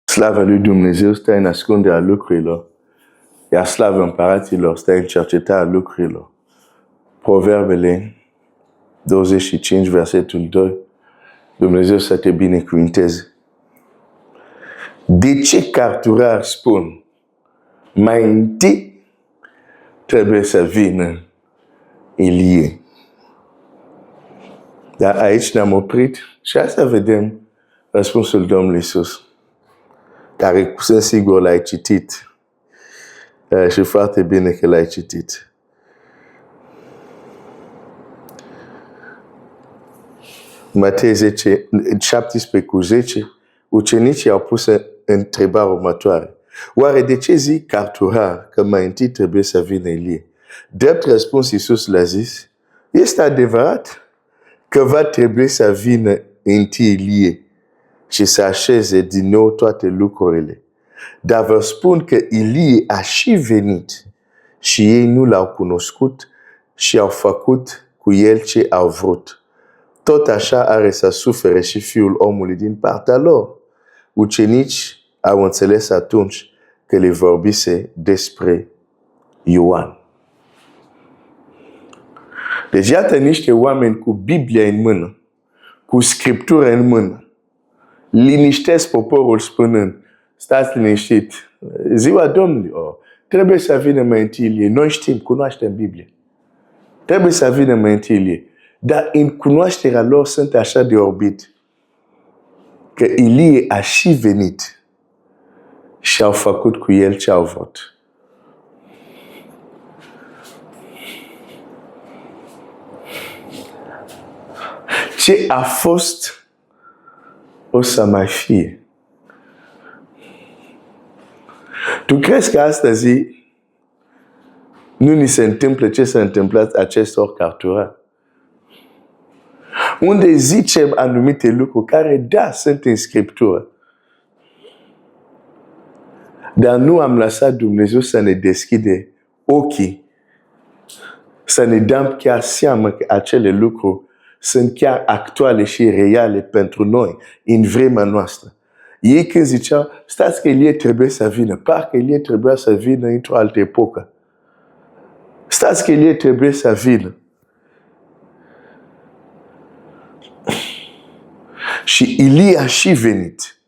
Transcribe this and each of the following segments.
Slavă lui Dumnezeu stă în ascunderea lucrurilor, iar slavă împăraților stă în cercetarea lucrurilor. Proverbele 25, versetul 2. Dumnezeu să te binecuvinteze. De ce carturari spun? Mai întâi trebuie să vină Ilie. Dar aici ne-am oprit și asta vedem răspunsul Domnului Iisus, care sunt sigur l-ai citit și foarte bine că l-ai citit. Matei 17:10, ucenicii au pus întrebarea următoare. Oare de ce zic carturar că mai întâi trebuie să vină Ilie? Drept răspuns, Iisus le-a zis, este adevărat că va trebui să vină întâi Ilie și să așeze din nou toate lucrurile. Dar vă spun că Ilie a și venit și ei nu l-au cunoscut și au făcut cu el ce au vrut. Tot așa are să sufere și Fiul omului din partea lor. Ucenici au înțeles atunci că le vorbise despre Ioan. Deci iată niște oameni cu Biblia în mână, cu Scriptură în mână, liniștesc poporul spunând, stați liniștit, ziua Domnului, trebuie să vină mai întâi Ilie. Noi știm, cunoaștem Biblia. Trebuie să vină mai întâi Ilie. Dar în cunoașterea lor sunt așa de orbit că Ilie a și venit și au făcut cu el ce au vrut. Ce a fost o să mai fie. Tu crezi că astăzi nu ni se întâmplă ce s-a întâmplat acestor carturari? Unde zicem anumite lucruri care, da, sunt în Scriptură. Dar nu am lăsat Dumnezeu să ne deschide ochii, să ne dăm chiar seama că acele lucruri sunt chiar actuale și reale pentru noi, în vremea noastră. Ei când ziceau, stați că Ilie trebuie să vină, parcă Ilie trebuia să vină într-o altă epocă. Stați că Ilie trebuie să vină. Și Ilie a și venit.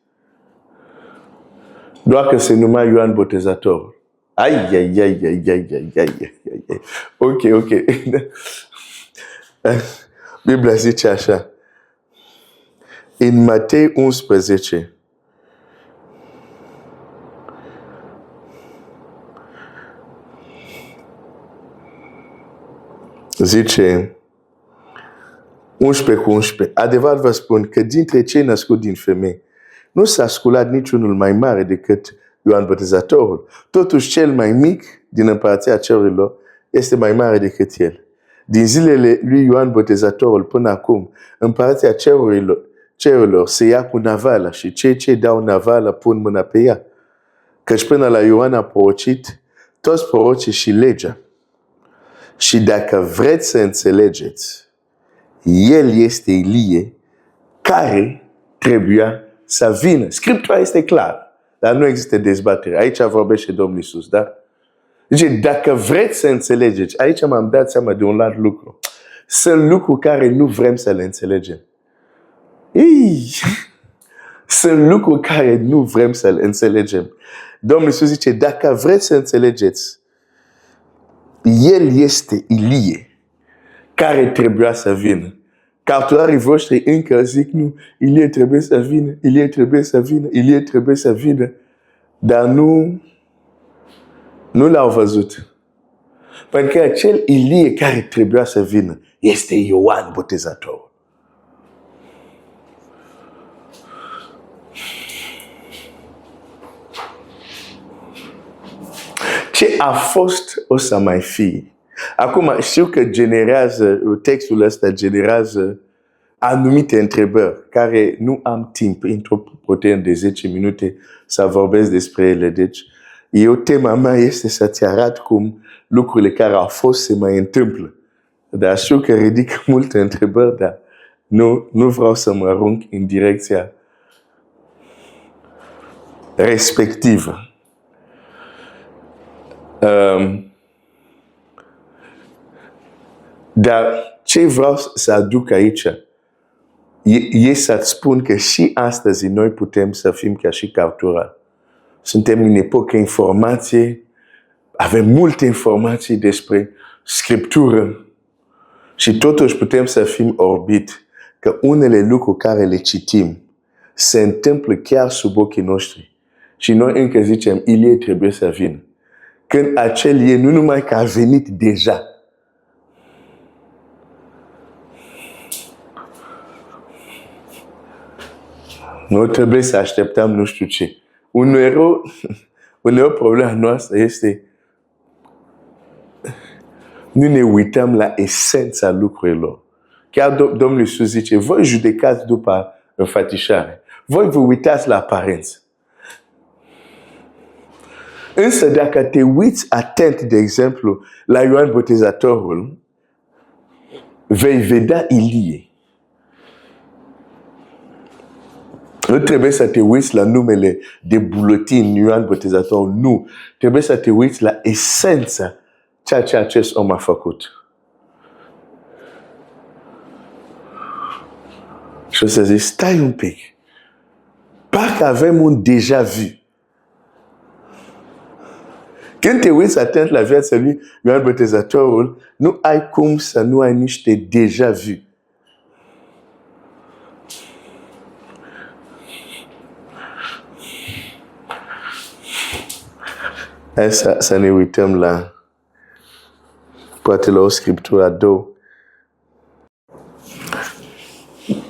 Doar că se numea Ioan Botezatorul. Ok. Biblia zice așa. În Matei 11, zice 11:11. Adevărat vă spun că dintre cei născuți din femei nu s-a sculat niciunul mai mare decât Ioan Botezatorul. Totuși cel mai mic din împărăția cerurilor este mai mare decât el. Din zilele lui Ioan Botezatorul până acum, împărăția cerurilor se ia cu navală și cei ce dau navală pun mâna pe ea. Căci până la Ioan a prorocit toți prorocii și legea. Și dacă vreți să înțelegeți, el este Ilie care trebuia să vină. Scriptura este clară, dar nu există dezbatere. Aici vorbește Domnul Iisus, da? Deci, dacă vreți să înțelegeți, aici m-am dat seama de un alt lucru. Sunt lucruri care nu vrem să le înțelegem. Sunt lucruri care nu vrem să le înțelegem. Domnul Iisus zice, dacă vreți să înțelegeți, el este Ilie care trebuia să vină. Carturarii voștri încă zic, nu, Ilie trebuie să vină, Ilie trebuie să vină, Ilie trebuie să vină. Dar nu l-au văzut. Pentru că acel Ilie care trebuia să vină este Ioan Botezatorul. Ce a fost o să mai fie. Acum știu că textul ăsta generează anumite întrebări care nu am timp într-o putere de 10 minute să vorbesc despre ele. Deci, tema mea este să-ți arăt cum lucrurile care au fost se mai întâmplă. Dar știu că ridic multe întrebări, dar nu vreau să mă arunc în direcția respectives. Dar ce vreau să aduc aici e să-ți spun că și astăzi noi putem să fim ca și Cartura. Suntem în epocă informației, avem multe informații despre Scriptură și totuși putem să fim orbit că unele lucruri care le citim se întâmplă chiar sub ochii noștri. Și noi încă zicem, Ilie trebuie să vină. Când acel Ilie nu numai că a venit deja, noi trebuie să așteptăm nu știu ce. Uneori problema noastră este nu ne uităm la esența lucrurilor. Chiar Domnul Iisus zice, voi judecați după înfățișare. Voi vă uitați la aparență. Însă dacă te uiți atent, de exemplu, la Ioan Botezatorul, vei vedea Ilie. Nu trebuie să te uiți la numele de buletin Ioan Botezatorul, nu. Trebuie să te uiți la esența ceea ce acest om a făcut. Și o să zic, stai un pic. Parcă avem un deja vu. Când te uiți atent la viața lui Ioan Botezatorul, nu ai cum să nu ai niște deja vu. Hai să ne uităm la poate la o scriptură a două.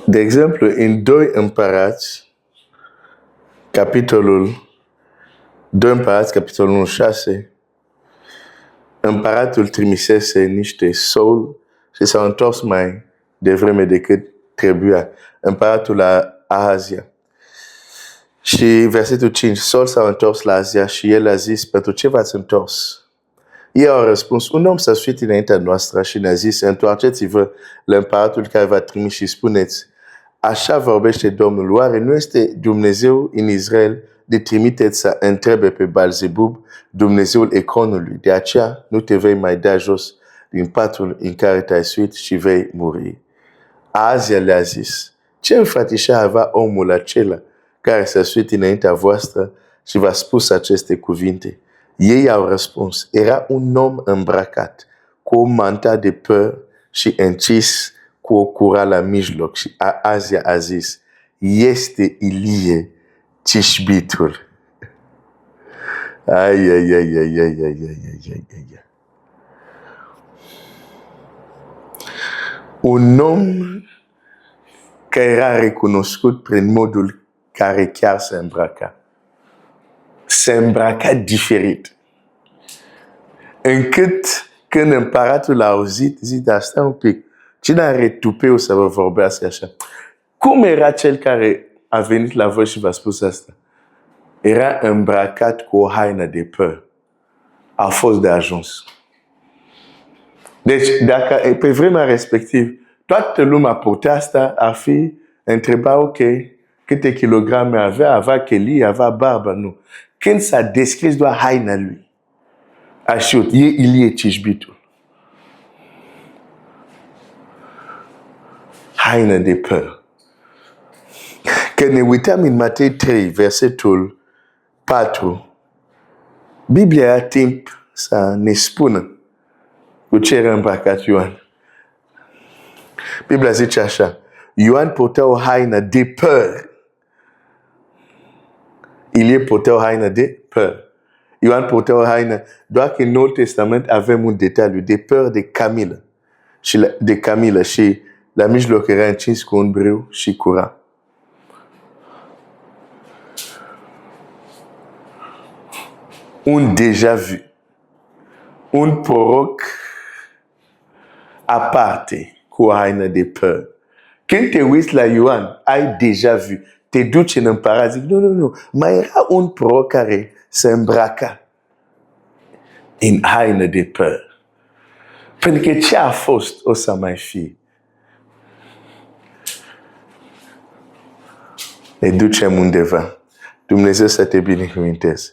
De exemplu, în 2 Împărați, capitolul 2 Împărați, capitolul 1:6, împăratul trimisese niște sol și s-au întors mai devreme decât trebuia. Împăratul la Ahazia. Și versetul 5, Sol s-a întors la Azia și el a zis, pentru ce v-ați întors? Ei au răspuns, un om s-a suit înaintea noastră și ne-a zis, întoarceți-vă la împăratul care v-a trimis și spuneți, așa vorbește Domnul, oare nu este Dumnezeu în Israel de trimiteți să întrebe pe Balzebub, Dumnezeul Ecronului, de aceea nu te vei mai da jos din patul în care te-ai suit și vei muri. Azia le-a zis, ce înfățișare avea omul acela care s-a suit înaintea voastră și v-a spus aceste cuvinte? Ei au răspuns, era un om îmbrăcat cu o manta de păr și încis cu o cura la mijloc. Și Azia a zis, este Ilie Tișbitul. Un om care era recunoscut prin modul care chiar se îmbrăca. Se îmbrăca diferit. Încât când împăratul a auzit, zice, da, stai un pic, cine are tupeu să vă vorbească așa? Cum era cel care a venit la voi și v-a spus asta? Era îmbrăcat cu o haină de păr. A fost de ajuns. Deci, dacă pe vremea respectivă, toată lumea purta asta, ar fi întreba, ok, câte kilograme avea chelie, avea barbă, nu. Când s-a descris doar haina lui, a știut, e Ilie Tișbitul. Haină de păr. Când ne uităm în Matei 3, versetul 4, Biblia a timp să ne spună cu ce era îmbrăcat Ioan. Biblia zice așa, Ioan purta o haină de păr. Ilie purta o haină de păr. Ioan purta o haină, doar că în Noul Testament avem un detaliu de păr de camilă. Și la mijloc era încins cu un brâu și cura. Un déjà vu. Un proroc aparte cu o haină de păr. Când te uiți la Ioan, ai déjà vu. Te duci în împărat, zic, nu. Mai era un proroc care se îmbraca în haină de păr. Pentru că ce a fost o să mai fie. Ne ducem undeva. Dumnezeu să te binecuvinteze.